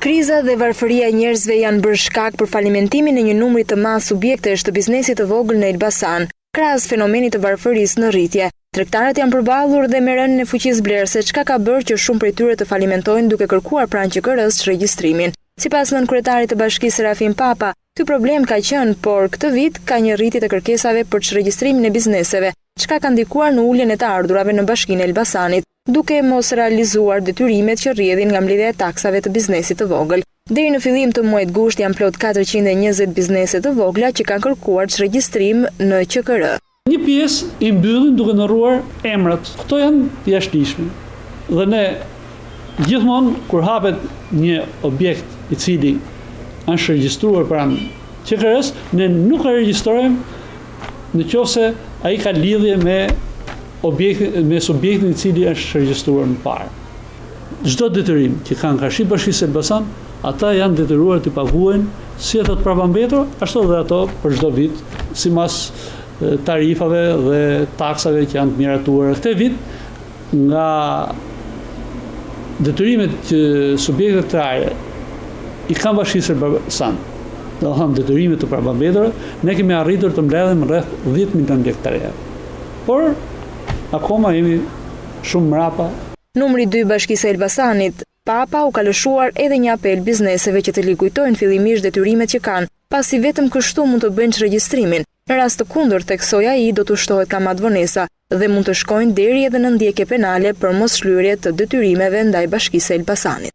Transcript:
Kriza dhe varfëria e njerëzve janë bërë shkak për falimentimin e një numri të madh subjektesh të biznesit të vogël në Elbasan, krahas fenomenit të varfërisë në rritje. Tregtarët janë përballur dhe me rënien e fuqisë blerëse, çka ka bërë që shumë prej tyre të falimentojnë duke kërkuar pranë QKR-s regjistrimin. Sipas nënkretarit të bashkisë Serafin Papa, ky problem ka qenë, por këtë vit ka një rritje të kërkesave për çregjistrimin e bizneseve, çka ka ndikuar në uljen e të ardhurave në Bashkinë e Elbasanit, duke mos realizuar detyrimet që rrjedhin nga mbledhja e taksave të biznesit të vogël. Deri në fillim të muajit gusht janë plot 420 biznese të vogla që kanë kërkuar çregjistrim në QKR. Një pjesë i mbyllin duke ndërruar emrat. Këto janë të jashtëligjshme. Dhe ne gjithmonë kur hapet një objekt i cili është regjistruar pranë QKR-s, ne nuk e regjistrojmë nëse ai ka lidhje me subjektin i cili është regjistruar më parë. Çdo detyrim që kanë Karshi Bashkisë Elbasan, ata janë detyruar të paguajnë si ato të prapambetur, ashtu edhe ato për çdo vit, sipas tarifave dhe taksave që janë të miratuara. Këtë vit, nga detyrimet që subjektet tërare i kanë Bashkisë Elbasan, do të thonë detyrimet të prapambetura, ne kemi arritur të mbledhim rreth 10 milion lekë. Por akoma jemi shumë mrapa. Numri 2 Bashkisë e Elbasanit, Papa, u ka lëshuar edhe një apel bizneseve që të ligujtojnë fillimisht detyrimet që kanë, pasi vetëm kështu mund të bëjnë regjistrimin. Në rast të kundërt, theksoi ai, do të ushtohet kamatavonesa dhe mund të shkojnë deri edhe në ndjekje penale për mosshlyerje të detyrimeve ndaj Bashkisë së Elbasanit.